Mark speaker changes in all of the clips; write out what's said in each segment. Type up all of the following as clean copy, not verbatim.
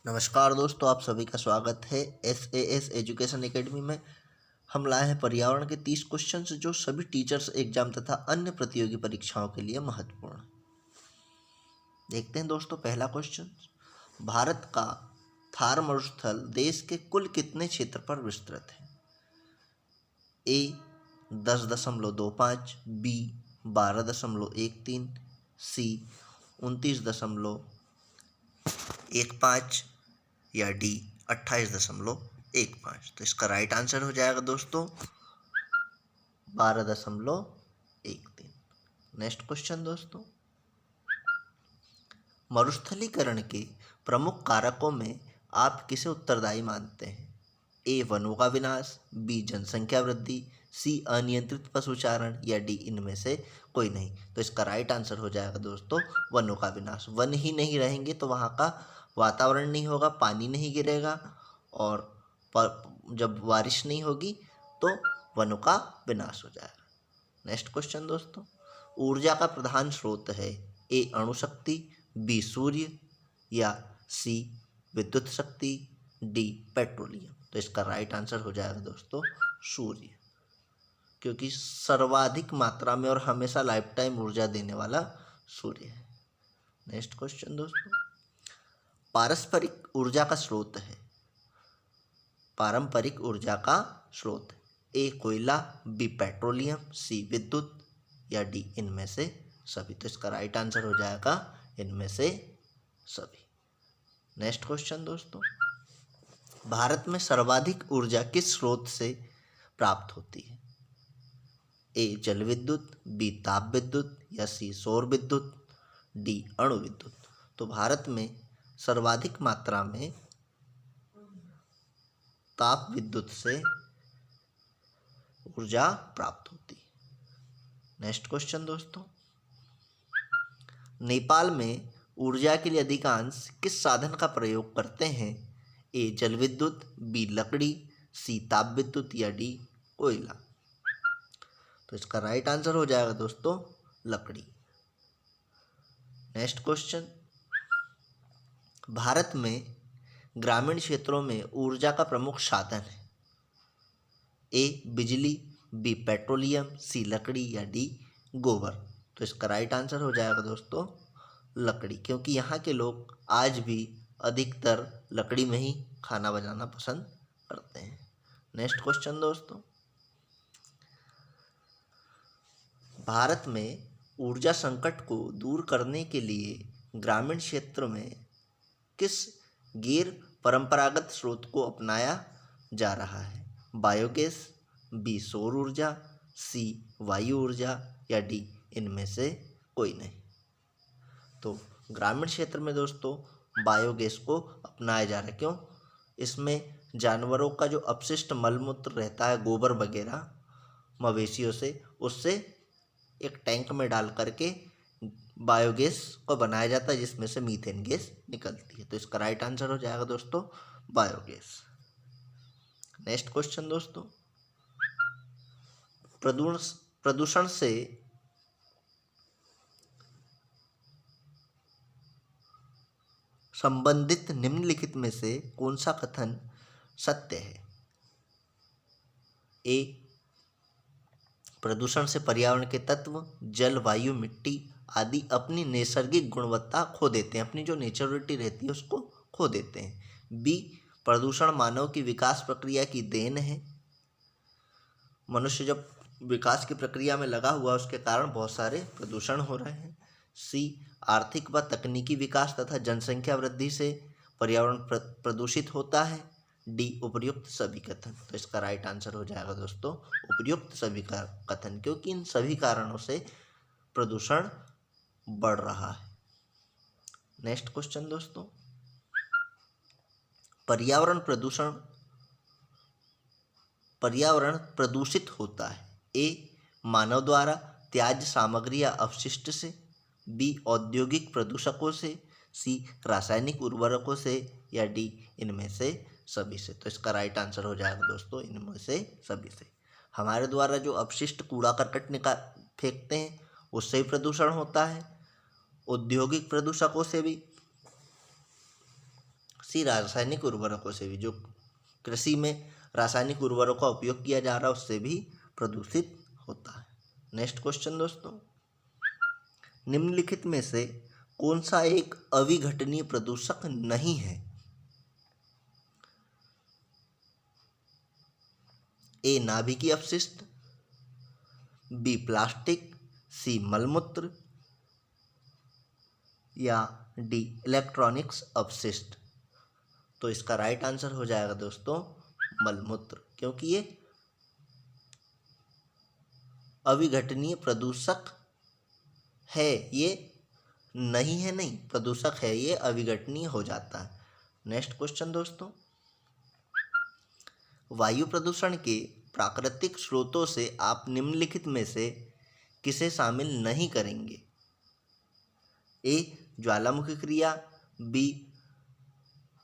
Speaker 1: नमस्कार दोस्तों, आप सभी का स्वागत है एस एजुकेशन एकेडमी में। हम लाए हैं पर्यावरण के 30 क्वेश्चन जो सभी टीचर्स एग्जाम तथा अन्य प्रतियोगी परीक्षाओं के लिए महत्वपूर्ण। देखते हैं दोस्तों, पहला क्वेश्चन। भारत का थार मरुस्थल देश के कुल कितने क्षेत्र पर विस्तृत है? ए 10.25, बी 12.13, सी 29.15 या डी 28.15। तो इसका राइट आंसर हो जाएगा दोस्तों 12.13। नेक्स्ट क्वेश्चन दोस्तों, मरुस्थलीकरण के प्रमुख कारकों में आप किसे उत्तरदायी मानते हैं? ए वनों का विनाश, बी जनसंख्या वृद्धि, सी अनियंत्रित पशुचारण या डी इनमें से कोई नहीं। तो इसका राइट आंसर हो जाएगा दोस्तों वनों का विनाश। वन ही नहीं रहेंगे तो वहाँ का वातावरण नहीं होगा, पानी नहीं गिरेगा और जब बारिश नहीं होगी तो वनों का विनाश हो जाएगा। नेक्स्ट क्वेश्चन दोस्तों, ऊर्जा का प्रधान स्रोत है ए अणुशक्ति, बी सूर्य या सी विद्युत शक्ति, डी पेट्रोलियम। तो इसका राइट आंसर हो जाएगा दोस्तों सूर्य, क्योंकि सर्वाधिक मात्रा में और हमेशा लाइफ टाइम ऊर्जा देने वाला सूर्य है। नेक्स्ट क्वेश्चन दोस्तों, पारस्परिक ऊर्जा का स्रोत है, पारंपरिक ऊर्जा का स्रोत ए कोयला, बी पेट्रोलियम, सी विद्युत या डी इनमें से सभी। तो इसका राइट आंसर हो जाएगा इनमें से सभी। नेक्स्ट क्वेश्चन दोस्तों, भारत में सर्वाधिक ऊर्जा किस स्रोत से प्राप्त होती है? ए जल विद्युत, बी ताप विद्युत या सी सौर विद्युत, डी अणु विद्युत। तो भारत में सर्वाधिक मात्रा में ताप विद्युत से ऊर्जा प्राप्त होती है। नेक्स्ट क्वेश्चन दोस्तों, नेपाल में ऊर्जा के लिए अधिकांश किस साधन का प्रयोग करते हैं? ए जल विद्युत, बी लकड़ी, सी ताप विद्युत या डी कोयला। तो इसका राइट आंसर हो जाएगा दोस्तों लकड़ी। नेक्स्ट क्वेश्चन, भारत में ग्रामीण क्षेत्रों में ऊर्जा का प्रमुख साधन है ए बिजली, बी पेट्रोलियम, सी लकड़ी या डी गोबर। तो इसका राइट आंसर हो जाएगा दोस्तों लकड़ी, क्योंकि यहाँ के लोग आज भी अधिकतर लकड़ी में ही खाना बनाना पसंद करते हैं। नेक्स्ट क्वेश्चन दोस्तों, भारत में ऊर्जा संकट को दूर करने के लिए ग्रामीण क्षेत्र में किस गैर परंपरागत स्रोत को अपनाया जा रहा है? बायोगैस, बी सौर ऊर्जा, सी वायु ऊर्जा या डी इनमें से कोई नहीं। तो ग्रामीण क्षेत्र में दोस्तों बायोगैस को अपनाया जा रहा है। क्यों? इसमें जानवरों का जो अपशिष्ट मलमूत्र रहता है, गोबर वगैरह मवेशियों से, उससे एक टैंक में डाल करके बायोगैस को बनाया जाता है, जिसमें से मीथेन गैस निकलती है। तो इसका राइट आंसर हो जाएगा दोस्तों बायोगैस। नेक्स्ट क्वेश्चन दोस्तों, प्रदूषण से संबंधित निम्नलिखित में से कौन सा कथन सत्य है? ए प्रदूषण से पर्यावरण के तत्व जल, वायु, मिट्टी आदि अपनी नैसर्गिक गुणवत्ता खो देते हैं, अपनी जो नेचुरलिटी रहती है उसको खो देते हैं। बी प्रदूषण मानव की विकास प्रक्रिया की देन है, मनुष्य जब विकास की प्रक्रिया में लगा हुआ उसके कारण बहुत सारे प्रदूषण हो रहे हैं। सी आर्थिक व तकनीकी विकास तथा जनसंख्या वृद्धि से पर्यावरण प्रदूषित होता है। डी उपर्युक्त सभी कथन। तो इसका राइट आंसर हो जाएगा दोस्तों उपर्युक्त सभी का कथन, क्योंकि इन सभी कारणों से प्रदूषण बढ़ रहा है। नेक्स्ट क्वेश्चन दोस्तों, पर्यावरण प्रदूषित होता है ए मानव द्वारा त्याज्य सामग्री या अपशिष्ट से, बी औद्योगिक प्रदूषकों से, सी रासायनिक उर्वरकों से या डी इनमें से सभी से। तो इसका राइट आंसर हो जाएगा दोस्तों इनमें से सभी से। हमारे द्वारा जो अपशिष्ट कूड़ा करकट फेंकते हैं उससे भी प्रदूषण होता है, औद्योगिक प्रदूषकों से भी, सी रासायनिक उर्वरकों से भी, जो कृषि में रासायनिक उर्वरकों का उपयोग किया जा रहा है उससे भी प्रदूषित होता है। नेक्स्ट क्वेश्चन दोस्तों, निम्नलिखित में से कौन सा एक अविघटनीय प्रदूषक नहीं है? ए नाभिकीय अपशिष्ट, बी प्लास्टिक, सी मलमूत्र या डी इलेक्ट्रॉनिक्स अपशिष्ट। तो इसका राइट आंसर हो जाएगा दोस्तों मलमूत्र, क्योंकि ये अविघटनीय प्रदूषक है, ये नहीं है, नहीं प्रदूषक है, ये अविघटनीय हो जाता है। नेक्स्ट क्वेश्चन दोस्तों, वायु प्रदूषण के प्राकृतिक स्रोतों से आप निम्नलिखित में से किसे शामिल नहीं करेंगे? ए ज्वालामुखी क्रिया, बी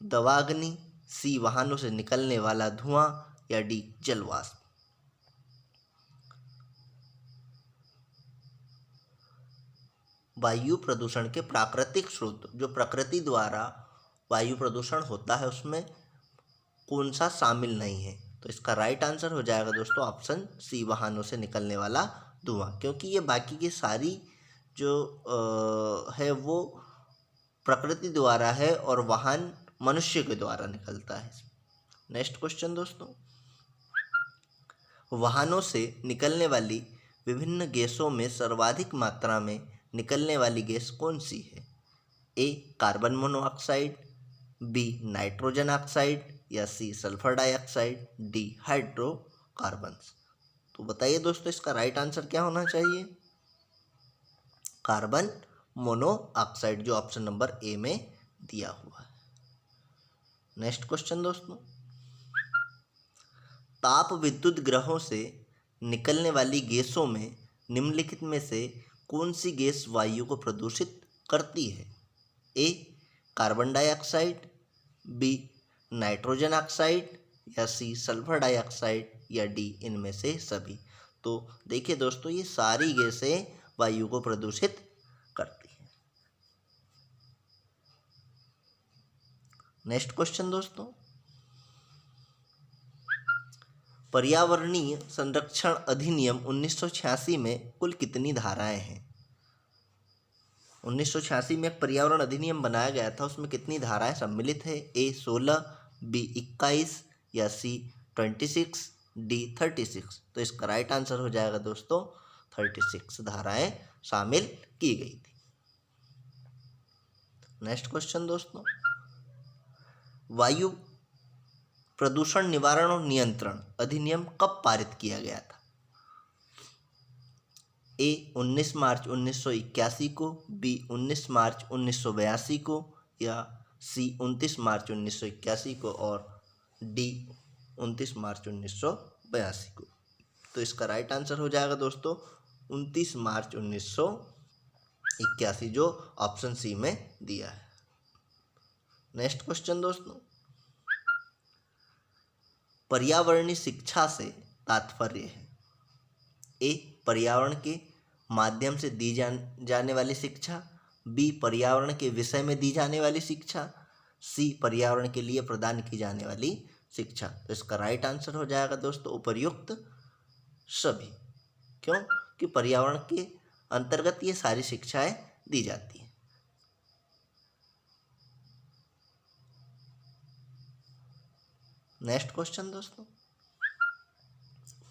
Speaker 1: दवाग्नि, सी वाहनों से निकलने वाला धुआं या डी जलवाष्प। वायु प्रदूषण के प्राकृतिक स्रोत, जो प्रकृति द्वारा वायु प्रदूषण होता है, उसमें कौन सा शामिल नहीं है? तो इसका राइट आंसर हो जाएगा दोस्तों ऑप्शन सी, वाहनों से निकलने वाला धुआं, क्योंकि ये बाकी की सारी जो है वो प्रकृति द्वारा है और वाहन मनुष्य के द्वारा निकलता है। नेक्स्ट क्वेश्चन दोस्तों, वाहनों से निकलने वाली विभिन्न गैसों में सर्वाधिक मात्रा में निकलने वाली गैस कौन सी है? A carbon monoxide, B nitrogen oxide या C sulphur dioxide, D hydrocarbons. तो बताइए दोस्तों इसका राइट आंसर क्या होना चाहिए? कार्बन मोनोऑक्साइड, जो ऑप्शन नंबर ए में दिया हुआ है। नेक्स्ट क्वेश्चन दोस्तों, ताप विद्युत ग्रहों से निकलने वाली गैसों में निम्नलिखित में से कौन सी गैस वायु को प्रदूषित करती है? A carbon dioxide, B nitrogen oxide या सी सल्फर डाइऑक्साइड या डी इनमें से सभी। तो देखिए दोस्तों, ये सारी गैसें वायु को प्रदूषित करती हैं। नेक्स्ट क्वेश्चन दोस्तों, पर्यावरणीय संरक्षण अधिनियम 1986 में कुल कितनी धाराएं हैं? 1986 में एक पर्यावरण अधिनियम बनाया गया था, उसमें कितनी धाराएं सम्मिलित है? ए 16, बी 21 या सी 26, डी 36। तो इसका राइट आंसर हो जाएगा दोस्तों 36 धाराएं शामिल की गई थी। नेक्स्ट क्वेश्चन दोस्तों, वायु प्रदूषण निवारण और नियंत्रण अधिनियम कब पारित किया गया था? ए 19 मार्च 1981 को, बी 19 मार्च 1982 को या सी 29 मार्च 1981 को और डी 29 मार्च 1982 को। तो इसका राइट आंसर हो जाएगा दोस्तों 29 मार्च 1981, जो ऑप्शन सी में दिया है। नेक्स्ट क्वेश्चन दोस्तों, पर्यावरणीय शिक्षा से तात्पर्य है? ए पर्यावरण के माध्यम से दी जाने वाली शिक्षा, बी पर्यावरण के विषय में दी जाने वाली शिक्षा, सी पर्यावरण के लिए प्रदान की जाने वाली शिक्षा। तो इसका राइट आंसर हो जाएगा दोस्तों उपर्युक्त सभी, क्यों कि पर्यावरण के अंतर्गत ये सारी शिक्षाएं दी जाती हैं। नेक्स्ट क्वेश्चन दोस्तों,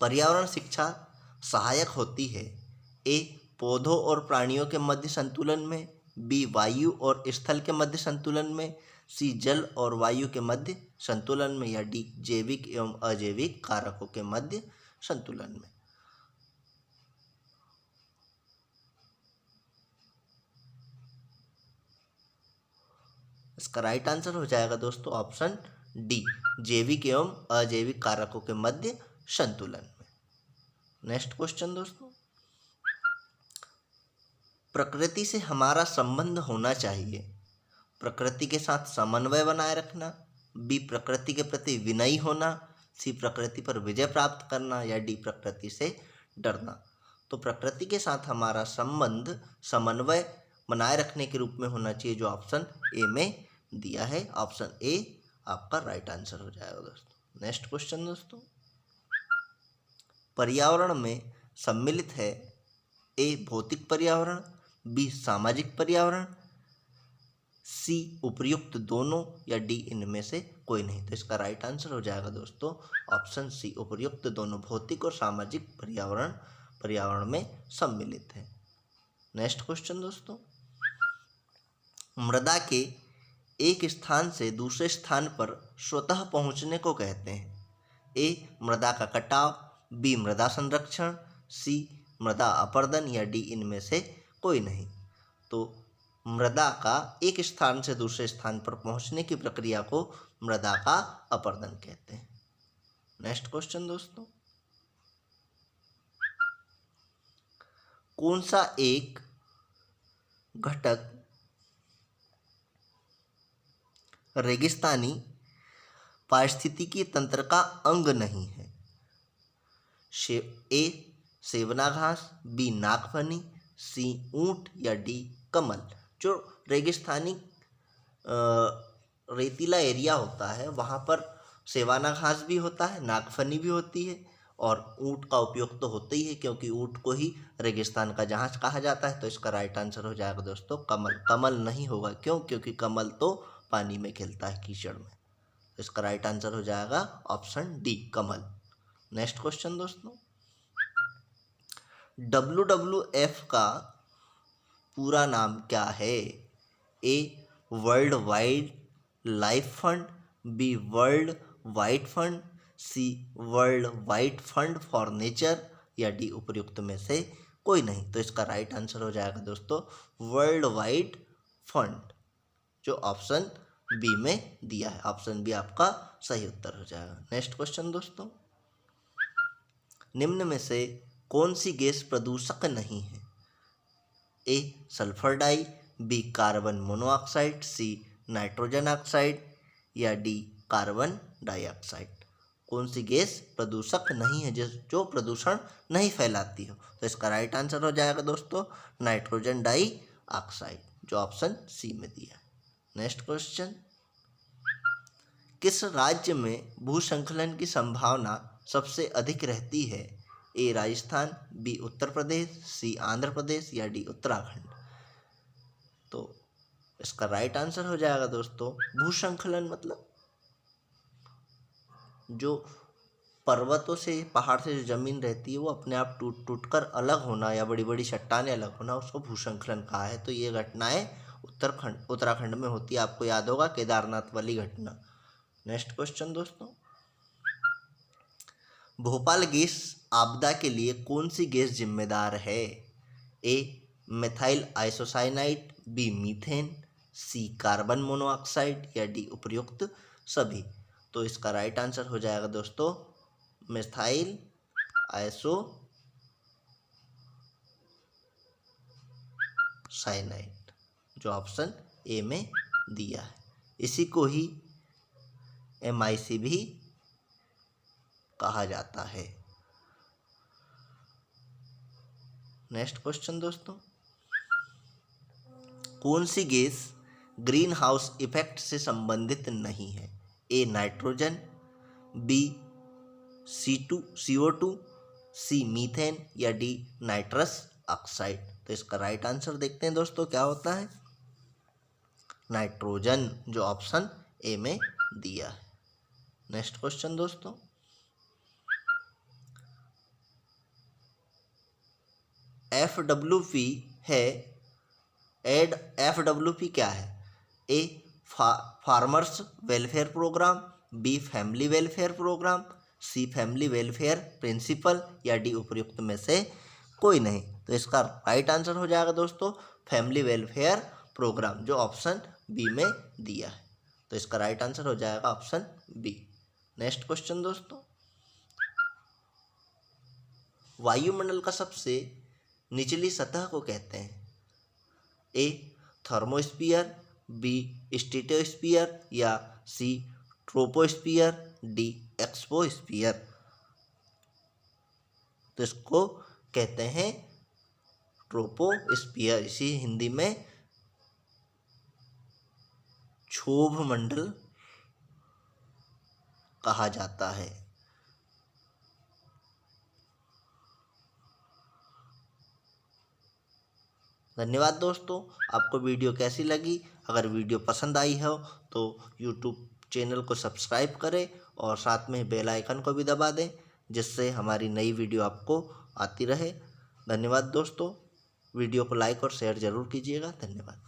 Speaker 1: पर्यावरण शिक्षा सहायक होती है? ए पौधों और प्राणियों के मध्य संतुलन में, बी वायु और स्थल के मध्य संतुलन में, सी जल और वायु के मध्य संतुलन में या डी जैविक एवं अजैविक कारकों के मध्य संतुलन में। इसका राइट आंसर हो जाएगा दोस्तों ऑप्शन डी, जैविक एवं अजैविक कारकों के मध्य संतुलन में। नेक्स्ट क्वेश्चन दोस्तों, प्रकृति से हमारा संबंध होना चाहिए? प्रकृति के साथ समन्वय बनाए रखना, बी प्रकृति के प्रति विनयी होना, सी प्रकृति पर विजय प्राप्त करना या डी प्रकृति से डरना। तो प्रकृति के साथ हमारा संबंध समन्वय बनाए रखने के रूप में होना चाहिए, जो ऑप्शन ए में दिया है। ऑप्शन ए आपका राइट आंसर हो जाएगा दोस्तों। नेक्स्ट क्वेश्चन दोस्तों, पर्यावरण में सम्मिलित है ए भौतिक पर्यावरण, बी सामाजिक पर्यावरण, सी उपर्युक्त दोनों, या डी इनमें से कोई नहीं। तो इसका राइट आंसर हो जाएगा दोस्तों ऑप्शन सी उपर्युक्त दोनों, भौतिक और सामाजिक पर्यावरण पर्यावरण में सम्मिलित है। नेक्स्ट क्वेश्चन दोस्तों, मृदा के एक स्थान से दूसरे स्थान पर स्वतः पहुंचने को कहते हैं। ए मृदा का कटाव, बी मृदा संरक्षण, सी मृदा अपरदन, या डी इनमें से कोई नहीं। तो मृदा का एक स्थान से दूसरे स्थान पर पहुंचने की प्रक्रिया को मृदा का अपरदन कहते हैं। नेक्स्ट क्वेश्चन दोस्तों, कौन सा एक घटक रेगिस्तानी पारिस्थितिकी तंत्र का अंग नहीं है? ए सेवना घास, बी नागफनी, सी ऊंट, या डी कमल। जो रेगिस्तानी रेतीला एरिया होता है वहाँ पर सेवाना घास भी होता है, नागफनी भी होती है, और ऊंट का उपयोग तो होता ही है क्योंकि ऊंट को ही रेगिस्तान का जहाज कहा जाता है। तो इसका राइट आंसर हो जाएगा दोस्तों कमल। कमल नहीं होगा, क्यों? क्योंकि कमल तो पानी में खिलता है, कीचड़ में। तो इसका राइट आंसर हो जाएगा ऑप्शन डी कमल। नेक्स्ट क्वेश्चन दोस्तों, WWF का पूरा नाम क्या है? A world wide life fund, B world wide fund, C world wide fund for nature, या डी उपर्युक्त में से कोई नहीं। तो इसका राइट आंसर हो जाएगा दोस्तों वर्ल्ड वाइड फंड, जो ऑप्शन बी में दिया है। ऑप्शन बी आपका सही उत्तर हो जाएगा। नेक्स्ट क्वेश्चन दोस्तों, निम्न में से कौन सी गैस प्रदूषक नहीं है? A sulphur di, B carbon monoxide, C nitrogen oxide, या डी कार्बन डाइऑक्साइड। कौन सी गैस प्रदूषक नहीं है, जो प्रदूषण नहीं फैलाती हो? तो इसका राइट आंसर हो जाएगा दोस्तों नाइट्रोजन डाई ऑक्साइड, जो ऑप्शन सी में दिया है। नेक्स्ट क्वेश्चन, किस राज्य में भूस्खलन की संभावना सबसे अधिक रहती है? ए राजस्थान, बी उत्तर प्रदेश, सी आंध्र प्रदेश, या डी उत्तराखंड। तो इसका राइट आंसर हो जाएगा दोस्तों भूस्खलन मतलब जो पर्वतों से, पहाड़ से जो जमीन रहती है वो अपने आप टूट टूट कर अलग होना, या बड़ी बड़ी चट्टानें अलग होना, उसको भूस्खलन कहा है। तो ये घटनाएं उत्तराखंड में होती है। आपको याद होगा केदारनाथ वाली घटना। नेक्स्ट क्वेश्चन दोस्तों, भोपाल गैस आपदा के लिए कौन सी गैस जिम्मेदार है? ए मेथाइल आइसोसाइनाइड, बी मीथेन, सी कार्बन मोनोऑक्साइड, या डी उपर्युक्त सभी। तो इसका राइट आंसर हो जाएगा दोस्तों मेथाइल आइसोसाइनाइड, जो ऑप्शन ए में दिया है। इसी को ही MIC भी कहा जाता है। नेक्स्ट क्वेश्चन दोस्तों, कौन सी गैस ग्रीन हाउस इफेक्ट से संबंधित नहीं है? A nitrogen, B CO2, C methane, या डी नाइट्रस ऑक्साइड। तो इसका राइट आंसर देखते हैं दोस्तों क्या होता है नाइट्रोजन, जो ऑप्शन ए में दिया है। नेक्स्ट क्वेश्चन दोस्तों, FWP है FWP क्या है? A farmers welfare programme, B family welfare programme, C family welfare principle, या डी उपर्युक्त में से कोई नहीं। तो इसका राइट आंसर हो जाएगा दोस्तों फैमिली वेलफेयर प्रोग्राम, जो ऑप्शन बी में दिया है। तो इसका राइट आंसर हो जाएगा ऑप्शन बी। नेक्स्ट क्वेश्चन दोस्तों, वायुमंडल का सबसे निचली सतह को कहते हैं? ए थर्मोस्फीयर, बी स्ट्रेटोस्फीयर, या सी ट्रोपोस्फीयर, डी एक्सोस्फीयर। तो इसको कहते हैं ट्रोपोस्फीयर, इसी हिंदी में क्षोभ मंडल कहा जाता है। धन्यवाद दोस्तों। आपको वीडियो कैसी लगी? अगर वीडियो पसंद आई हो तो यूट्यूब चैनल को सब्सक्राइब करें और साथ में बेल आइकन को भी दबा दें, जिससे हमारी नई वीडियो आपको आती रहे। धन्यवाद दोस्तों। वीडियो को लाइक और शेयर ज़रूर कीजिएगा। धन्यवाद।